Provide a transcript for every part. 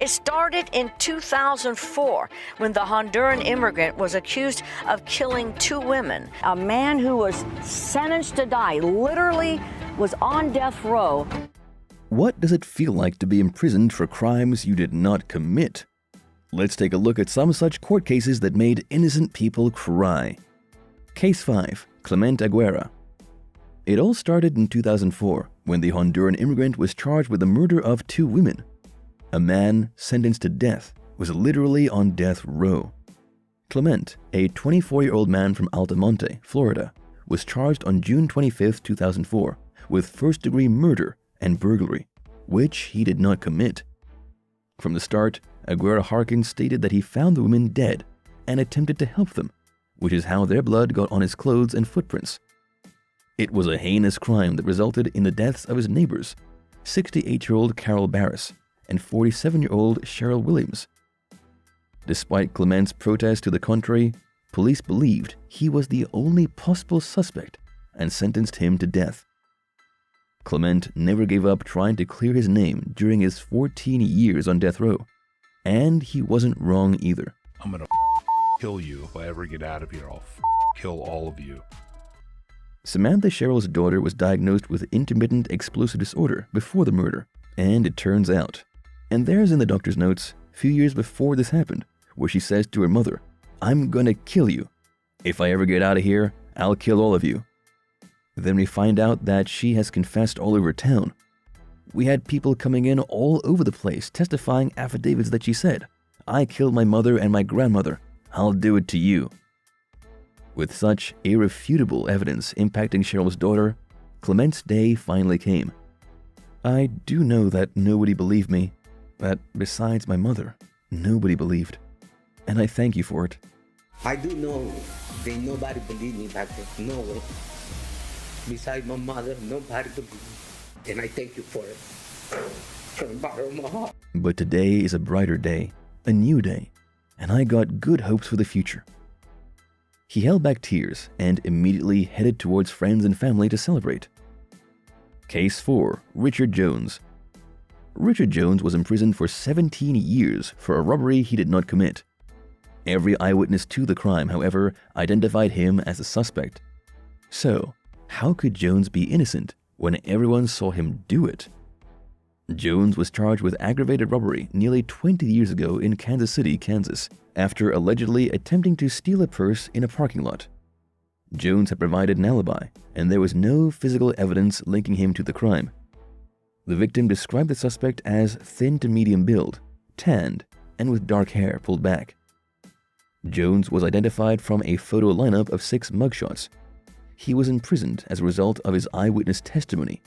It started in 2004 when the Honduran immigrant was accused of killing 2 women. A man who was sentenced to die literally was on death row. What does it feel like to be imprisoned for crimes you did not commit? Let's take a look at some such court cases that made innocent people cry. Case 5. Clement Aguera. It all started in 2004 when the Honduran immigrant was charged with the murder of 2 women. A man sentenced to death was literally on death row. Clement, a 24-year-old man from Altamonte, Florida, was charged on June 25, 2004 with first-degree murder and burglary, which he did not commit. From the start, Aguera Harkins stated that he found the women dead and attempted to help them, which is how their blood got on his clothes and footprints. It was a heinous crime that resulted in the deaths of his neighbors, 68-year-old Carol Barris and 47-year-old Cheryl Williams. Despite Clement's protest to the contrary, police believed he was the only possible suspect and sentenced him to death. Clement never gave up trying to clear his name during his 14 years on death row, and he wasn't wrong either. I'm gonna kill you if I ever get out of here. I'll kill all of you. Samantha Cheryl's daughter was diagnosed with intermittent explosive disorder before the murder, and it turns out. And there's in the doctor's notes, a few years before this happened, where she says to her mother, "I'm gonna kill you. If I ever get out of here, I'll kill all of you." Then we find out that she has confessed all over town. We had people coming in all over the place testifying affidavits that she said, "I killed my mother and my grandmother. I'll do it to you." With such irrefutable evidence impacting Cheryl's daughter, Clement's day finally came. I do know that nobody believed me, that besides my mother, nobody believed. And I thank you for it. I do know that nobody believed me back then. No way. Besides my mother, nobody believed me. And I thank you for it. From the bottom of my heart. But today is a brighter day, a new day, and I got good hopes for the future. He held back tears and immediately headed towards friends and family to celebrate. Case 4. Richard Jones. Richard Jones was imprisoned for 17 years for a robbery he did not commit. Every eyewitness to the crime, however, identified him as a suspect. So, how could Jones be innocent when everyone saw him do it? Jones was charged with aggravated robbery nearly 20 years ago in Kansas City, Kansas, after allegedly attempting to steal a purse in a parking lot. Jones had provided an alibi, and there was no physical evidence linking him to the crime. The victim described the suspect as thin to medium build, tanned, and with dark hair pulled back. Jones was identified from a photo lineup of 6 mugshots. He was imprisoned as a result of his eyewitness testimony.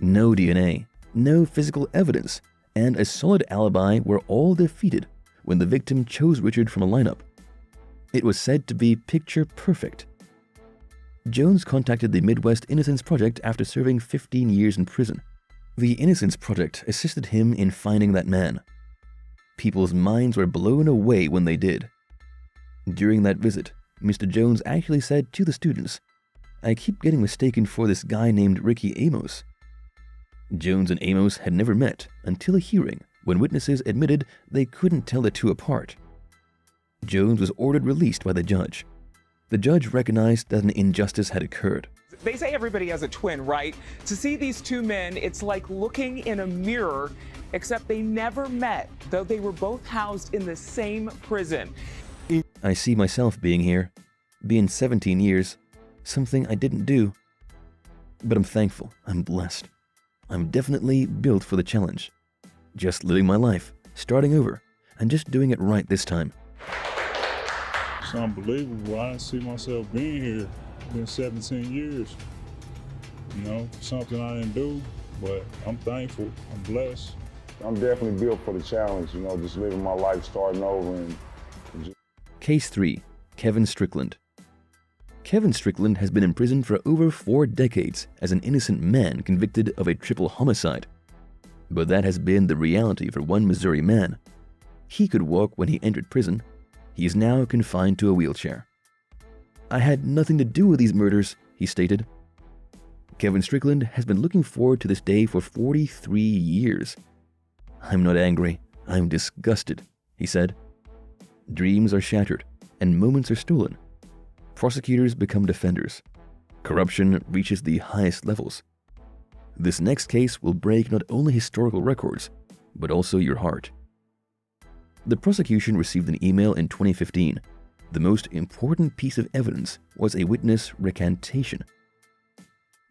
No DNA, no physical evidence, and a solid alibi were all defeated when the victim chose Richard from a lineup. It was said to be picture perfect. Jones contacted the Midwest Innocence Project after serving 15 years in prison. The Innocence Project assisted him in finding that man. People's minds were blown away when they did. During that visit, Mr. Jones actually said to the students, "I keep getting mistaken for this guy named Ricky Amos." Jones and Amos had never met until a hearing when witnesses admitted they couldn't tell the two apart. Jones was ordered released by the judge. The judge recognized that an injustice had occurred. They say everybody has a twin, right? To see these 2 men, it's like looking in a mirror, except they never met, though they were both housed in the same prison. I see myself being here, being 17 years, something I didn't do. But I'm thankful, I'm blessed. I'm definitely built for the challenge. Just living my life, starting over, and just doing it right this time. It's unbelievable. I didn't see myself being here. It's been 17 years. You know, something I didn't do, but I'm thankful. I'm blessed. I'm definitely built for the challenge, you know, just living my life, starting over. And Case 3. Kevin Strickland. Kevin Strickland has been in prison for over 4 decades as an innocent man convicted of a triple homicide. But that has been the reality for one Missouri man. He could walk when he entered prison. He is now confined to a wheelchair. "I had nothing to do with these murders," he stated. Kevin Strickland has been looking forward to this day for 43 years. "I'm not angry. "I'm disgusted," he said. Dreams are shattered and moments are stolen. Prosecutors become defenders. Corruption reaches the highest levels. This next case will break not only historical records, but also your heart. The prosecution received an email in 2015. The most important piece of evidence was a witness recantation.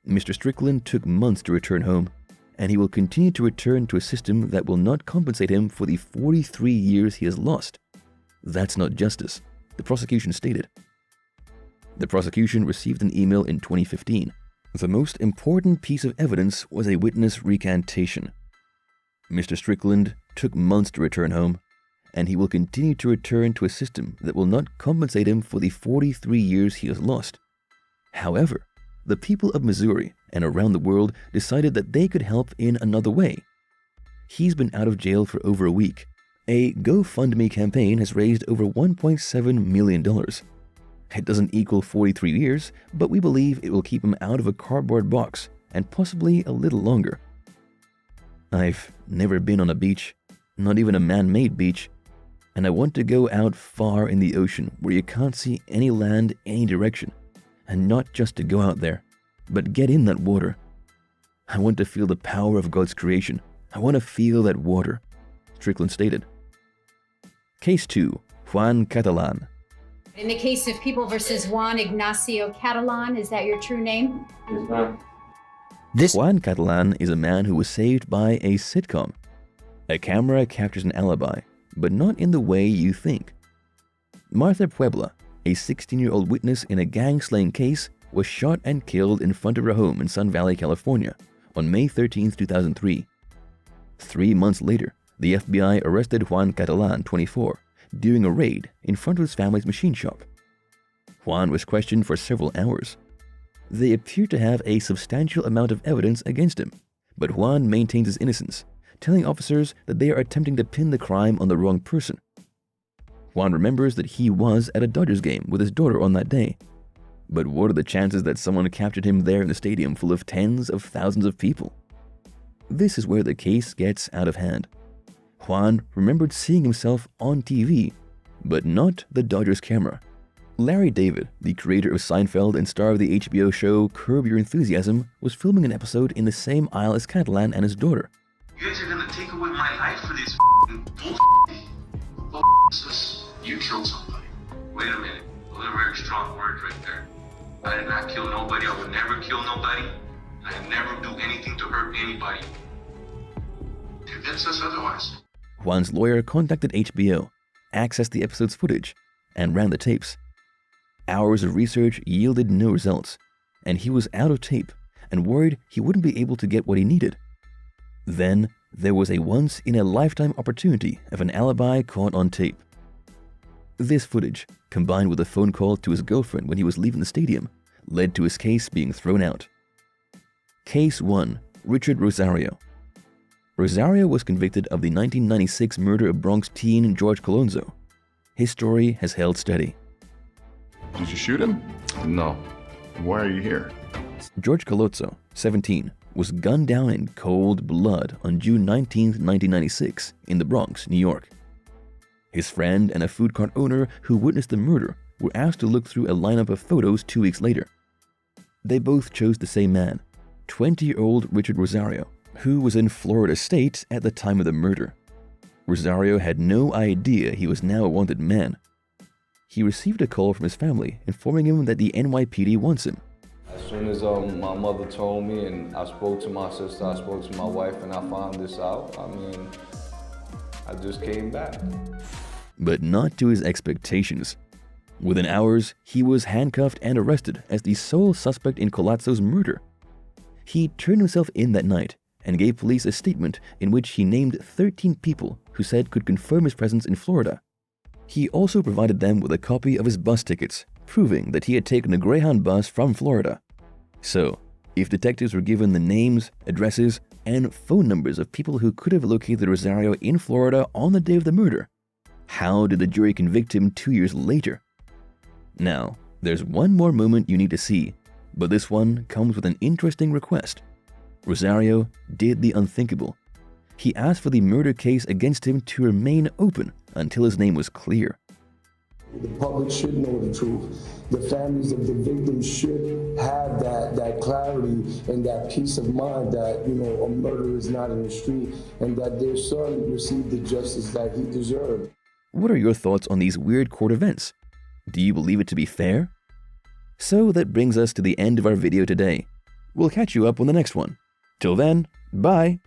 Mr. Strickland took months to return home, and he will continue to return to a system that will not compensate him for the 43 years he has lost. That's not justice, the prosecution stated. The prosecution received an email in 2015. The most important piece of evidence was a witness recantation. Mr. Strickland took months to return home, and he will continue to return to a system that will not compensate him for the 43 years he has lost. However, the people of Missouri and around the world decided that they could help in another way. He's been out of jail for over a week. A GoFundMe campaign has raised over $1.7 million. It doesn't equal 43 years, but we believe it will keep him out of a cardboard box and possibly a little longer. I've never been on a beach, not even a man-made beach, and I want to go out far in the ocean where you can't see any land any direction, and not just to go out there, but get in that water. I want to feel the power of God's creation. I want to feel that water, Strickland stated. Case 2, Juan Catalan. In the case of People versus Juan Ignacio Catalan, is that your true name? Yes, ma'am. Juan Catalan is a man who was saved by a sitcom. A camera captures an alibi, but not in the way you think. Martha Puebla, a 16-year-old witness in a gang-slaying case, was shot and killed in front of her home in Sun Valley, California, on May 13, 2003. 3 months later, the FBI arrested Juan Catalan, 24, during a raid in front of his family's machine shop. Juan was questioned for several hours. They appear to have a substantial amount of evidence against him, but Juan maintains his innocence, telling officers that they are attempting to pin the crime on the wrong person. Juan remembers that he was at a Dodgers game with his daughter on that day. But what are the chances that someone captured him there in the stadium full of tens of thousands of people? This is where the case gets out of hand. Juan remembered seeing himself on TV, but not the Dodgers camera. Larry David, the creator of Seinfeld and star of the HBO show Curb Your Enthusiasm, was filming an episode in the same aisle as Catalan and his daughter. You guys are gonna take away my life for this bullshit. You killed somebody. Wait a minute. Those are very strong words right there. I did not kill nobody. I would never kill nobody. I never do anything to hurt anybody. Convince us otherwise. Juan's lawyer contacted HBO, accessed the episode's footage, and ran the tapes. Hours of research yielded no results, and he was out of tape and worried he wouldn't be able to get what he needed. Then there was a once-in-a-lifetime opportunity of an alibi caught on tape. This footage, combined with a phone call to his girlfriend when he was leaving the stadium, led to his case being thrown out. Case 1, Richard Rosario. Rosario was convicted of the 1996 murder of Bronx teen George Colonzo. His story has held steady. Did you shoot him? No. Why are you here? George Colonzo, 17, was gunned down in cold blood on June 19, 1996, in the Bronx, New York. His friend and a food cart owner who witnessed the murder were asked to look through a lineup of photos 2 weeks later. They both chose the same man, 20-year-old Richard Rosario, who was in Florida State at the time of the murder. Rosario had no idea he was now a wanted man. He received a call from his family informing him that the NYPD wants him. As soon as my mother told me, and I spoke to my sister, I spoke to my wife, and I found this out, I just came back. But not to his expectations. Within hours, he was handcuffed and arrested as the sole suspect in Colazzo's murder. He turned himself in that night and gave police a statement in which he named 13 people who said could confirm his presence in Florida. He also provided them with a copy of his bus tickets, proving that he had taken a Greyhound bus from Florida. So, if detectives were given the names, addresses, and phone numbers of people who could have located Rosario in Florida on the day of the murder, how did the jury convict him 2 years later? Now, there's one more moment you need to see, but this one comes with an interesting request. Rosario did the unthinkable. He asked for the murder case against him to remain open until his name was clear. The public should know the truth. The families of the victims should have that clarity and that peace of mind that, a murderer is not in the street and that their son received the justice that he deserved. What are your thoughts on these weird court events? Do you believe it to be fair? So that brings us to the end of our video today. We'll catch you up on the next one. Till then, bye!